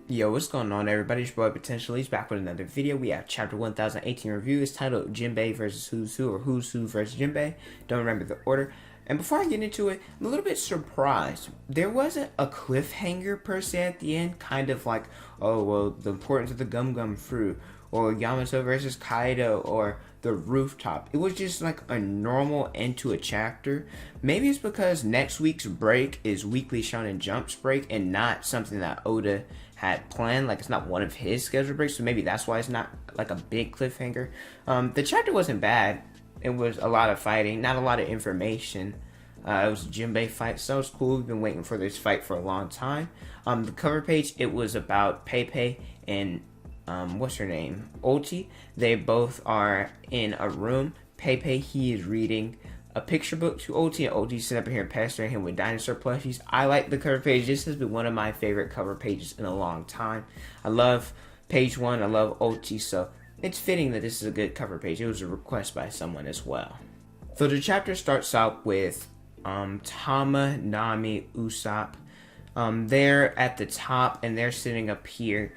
Yo, what's going on, everybody? It's your boy Potentially. He's back with another video. We have chapter 1018 review. It's titled Jinbei versus Who's Who, or Who's Who versus Jinbei. Don't remember the order. And before I get into it, I'm a little bit surprised. There wasn't a cliffhanger per se at the end, kind of like, oh, well, the importance of the gum gum fruit, or Yamato versus Kaido, or the rooftop. It was just like a normal end to a chapter. Maybe it's because next week's break is Weekly Shonen Jump's break and not something that Oda had planned. Like, it's not one of his scheduled breaks, so maybe that's why it's not like a big cliffhanger. The chapter wasn't bad. It was a lot of fighting, not a lot of information. It was a Jinbei fight, so it was cool. We've been waiting for this fight for a long time. The cover page, it was about Pepe and what's her name? Ulti. They both are in a room. Pepe, he is reading a picture book to Ulti, and Ulti's sitting up here pestering him with dinosaur plushies. I like the cover page. This has been one of my favorite cover pages in a long time. I love page 1. I love Ulti, so it's fitting that this is a good cover page. It was a request by someone as well. So the chapter starts out with Tama, Nami, Usopp. They're at the top and they're sitting up here.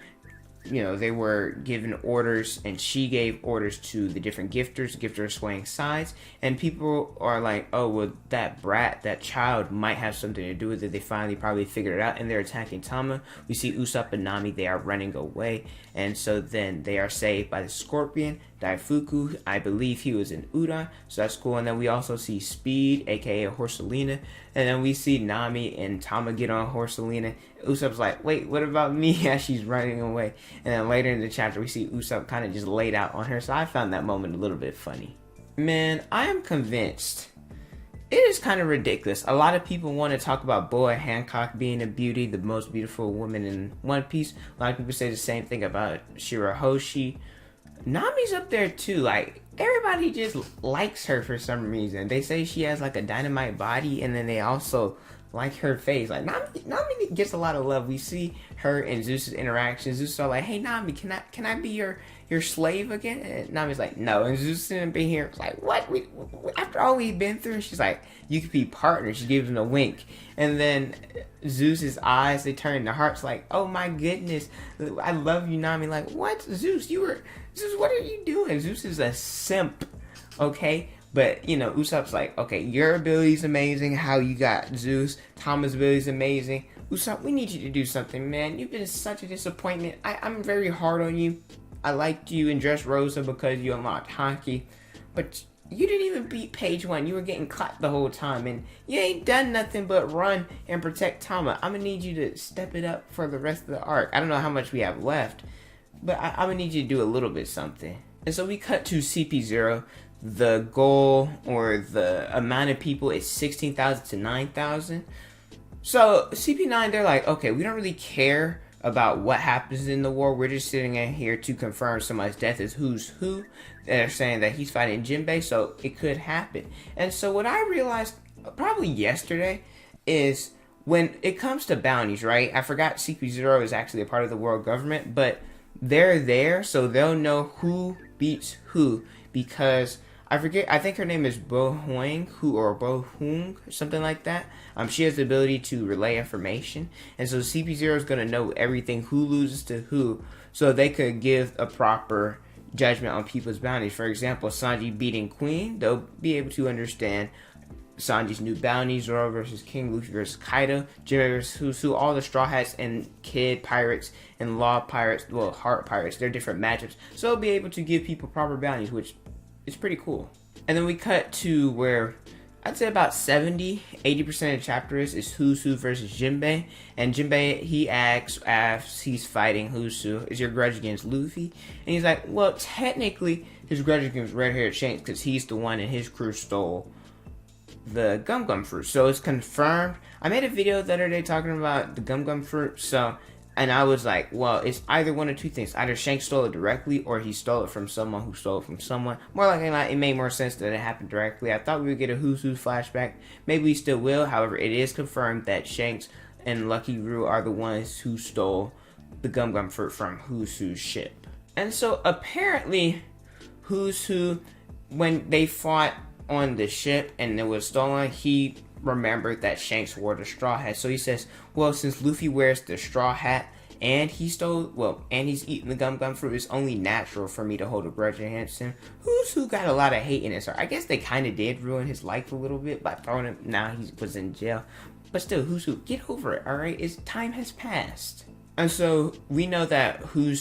You know, they were given orders, and she gave orders to the different gifters. The gifters are swaying sides, and people are like, oh, well, that brat, that child might have something to do with it. They finally probably figured it out, and they're attacking Tama. We see Usopp and Nami, they are running away, and so then they are saved by the Scorpion, Daifuku. I believe he was in Udon, so that's cool. And then we also see Speed, aka Horselina, and then we see Nami and Tama get on Horselina. Usopp's like, wait, what about me? As she's running away. And then later in the chapter, we see Usopp kind of just laid out on her. So I found that moment a little bit funny. Man, I am convinced. It is kind of ridiculous. A lot of people want to talk about Boa Hancock being a beauty, the most beautiful woman in One Piece. A lot of people say the same thing about Shirahoshi. Nami's up there too. Like, everybody just likes her for some reason. They say she has like a dynamite body, and then they also like her face. Like, Nami gets a lot of love. We see her and Zeus's interactions. Zeus are like, hey Nami, can I be your slave again? And Nami's like, no. And Zeus didn't be here. It's like, what? After all we've been through, she's like, you could be partners. She gives him a wink. And then Zeus's eyes, they turn to hearts, like, oh my goodness, I love you, Nami. Like, what? Zeus, what are you doing? Zeus is a simp, okay? But, you know, Usopp's like, okay, your ability's amazing. How you got Zeus. Tama's ability's amazing. Usopp, we need you to do something, man. You've been such a disappointment. I'm very hard on you. I liked you in Dressrosa because you unlocked Haki. But you didn't even beat page 1. You were getting caught the whole time. And you ain't done nothing but run and protect Tama. I'm going to need you to step it up for the rest of the arc. I don't know how much we have left, but I'm going to need you to do a little bit something. And so we cut to CP0. The goal, or the amount of people, is 16,000 to 9,000. So CP9, they're like, okay, we don't really care about what happens in the war. We're just sitting in here to confirm somebody's death is who's who. They're saying that he's fighting Jinbei, so it could happen. And so what I realized probably yesterday is when it comes to bounties, right? I forgot CP0 is actually a part of the world government, but they're there, so they'll know who beats who, because I forget, I think her name is Bo Huang, or Bo Hung, something like that. She has the ability to relay information, and so CP0 is going to know everything, who loses to who, so they could give a proper judgment on people's bounties. For example, Sanji beating Queen, they'll be able to understand Sanji's new bounties, Zoro versus King, Luffy versus Kaido, Jinbei versus Who's Who, all the Straw Hats and Kid Pirates and Law Pirates, well, Heart Pirates, they're different matchups, so they'll be able to give people proper bounties, which it's pretty cool. And then we cut to where I'd say about 70-80% of the chapter is Who's Who versus Jinbei. And Jinbei, he asks as he's fighting Who's Who, is your grudge against Luffy? And he's like, well, technically his grudge against red-haired Shanks, because he's the one and his crew stole the gum gum fruit. So it's confirmed. I made a video the other day talking about the gum gum fruit, and I was like, well, it's either one of two things. Either Shanks stole it directly, or he stole it from someone who stole it from someone. More likely than not, it made more sense that it happened directly. I thought we would get a Who's Who flashback. Maybe we still will. However, it is confirmed that Shanks and Lucky Roo are the ones who stole the gum gum fruit from Who's Who's ship. And so apparently, Who's Who, when they fought on the ship and it was stolen, he remembered that Shanks wore the straw hat. So he says, well, since Luffy wears the straw hat and he stole, well, and he's eating the gum fruit. It's only natural for me to hold a grudge against him. Who got a lot of hate in his heart. I guess they kind of did ruin his life a little bit by throwing him. Now he was in jail. But still, who, get over it, alright? Time has passed. And so we know that who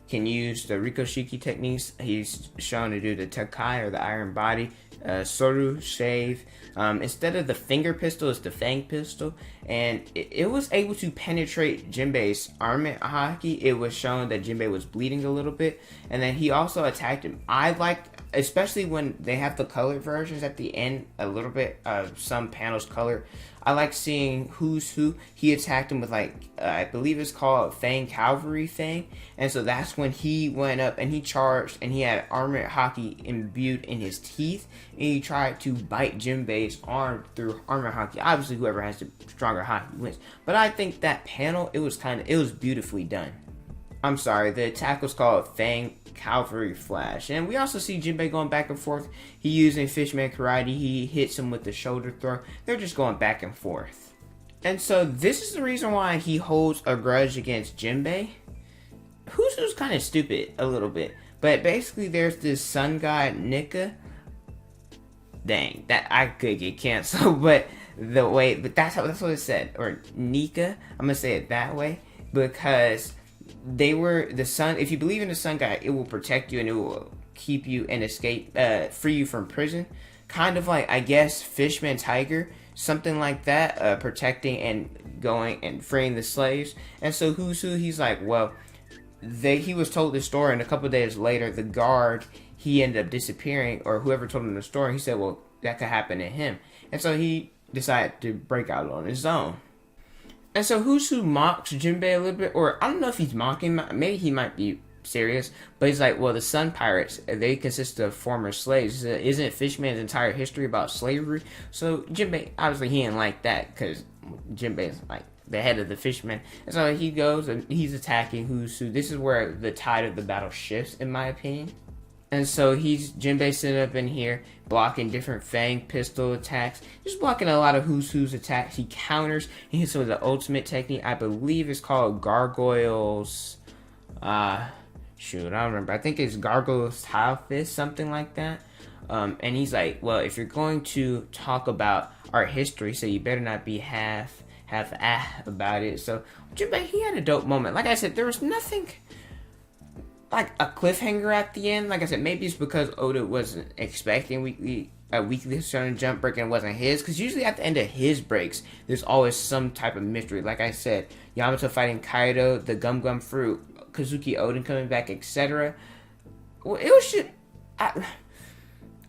can use the Rikoshiki techniques. He's shown to do the Takai, or the Iron Body, Soru, Shave. Instead of the finger pistol, it's the Fang pistol. And it was able to penetrate Jinbei's armament haki. It was shown that Jinbei was bleeding a little bit. And then he also attacked him. I liked, especially when they have the colored versions at the end, a little bit of some panels colored. I like seeing who's who. He attacked him with, like, I believe it's called Fang Cavalry Fang. And so that's when he went up and he charged, and he had armor haki imbued in his teeth. And he tried to bite Jinbei's arm through armor haki. Obviously, whoever has the stronger haki wins. But I think that panel, it was beautifully done. I'm sorry, the attack was called Fang Cavalry Flash. And we also see Jinbei going back and forth. He using fishman karate. He hits him with the shoulder throw. They're just going back and forth. And so this is the reason why he holds a grudge against Jinbei. Who's kind of stupid a little bit. But basically there's this sun god Nika. Dang, that I could get canceled. But that's what it said. Or Nika. I'm going to say it that way. Because they were the sun. If you believe in the sun god, it will protect you and it will keep you and free you from prison. Kind of like, I guess, Fishman Tiger, something like that, protecting and going and freeing the slaves. And so he's like, well, he was told this story, and a couple of days later, the guard, he ended up disappearing, or whoever told him the story, he said, well, that could happen to him. And so he decided to break out on his own. And so who mocks Jinbei a little bit, or I don't know if he's mocking, maybe he might be serious, but he's like, well, the Sun Pirates, they consist of former slaves. Isn't Fishman's entire history about slavery? So Jinbei, obviously he didn't like that, because Jinbei's like the head of the Fishman. And so he goes and he's attacking Who's. This is where the tide of the battle shifts, in my opinion. And so Jinbei sitting up in here, blocking different Fang pistol attacks. Just blocking a lot of Who's attacks. He counters. He hits with the ultimate technique. I believe it's called Gargoyles. Shoot, I don't remember. I think it's Gargoyles Tile Fist, something like that. And he's like, well, if you're going to talk about our history, so you better not be half about it. So Jinbei, he had a dope moment. Like I said, there was nothing like a cliffhanger at the end. Like I said, maybe it's because Oda wasn't expecting a weekly Shonen Jump break and it wasn't his. Because usually at the end of his breaks, there's always some type of mystery. Like I said, Yamato fighting Kaido, the Gum Fruit, Kazuki Oden coming back, etc. Well, it was just... I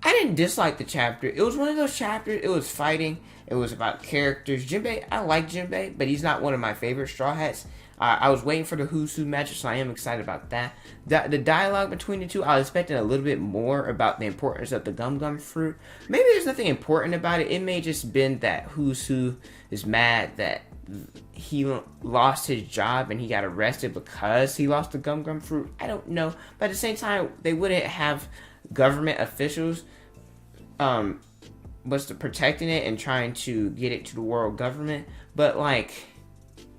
didn't dislike the chapter. It was one of those chapters, it was fighting, it was about characters. Jinbei, I like Jinbei, but he's not one of my favorite Straw Hats. I was waiting for the Who's Who matchup, so I am excited about that. The dialogue between the two, I was expecting a little bit more about the importance of the Gum Fruit. Maybe there's nothing important about it. It may just been that Who's Who is mad that he lost his job and he got arrested because he lost the Gum Fruit. I don't know. But at the same time, they wouldn't have government officials protecting it and trying to get it to the world government. But like...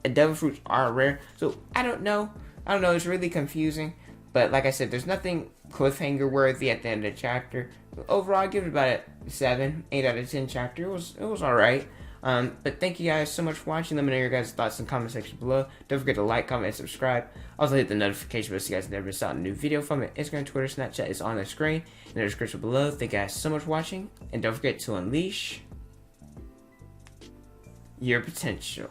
devil fruits are rare, so I don't know. It's really confusing. But like I said, there's nothing cliffhanger worthy at the end of the chapter. Overall, I give it about a 7, 8 out of 10 chapter. It was alright. But thank you guys so much for watching. Let me know your guys' thoughts in the comment section below. Don't forget to like, comment, and subscribe. Also hit the notification bell so you guys never miss out on a new video from it. Instagram, Twitter, Snapchat is on the screen in the description below. Thank you guys so much for watching, and don't forget to unleash your potential.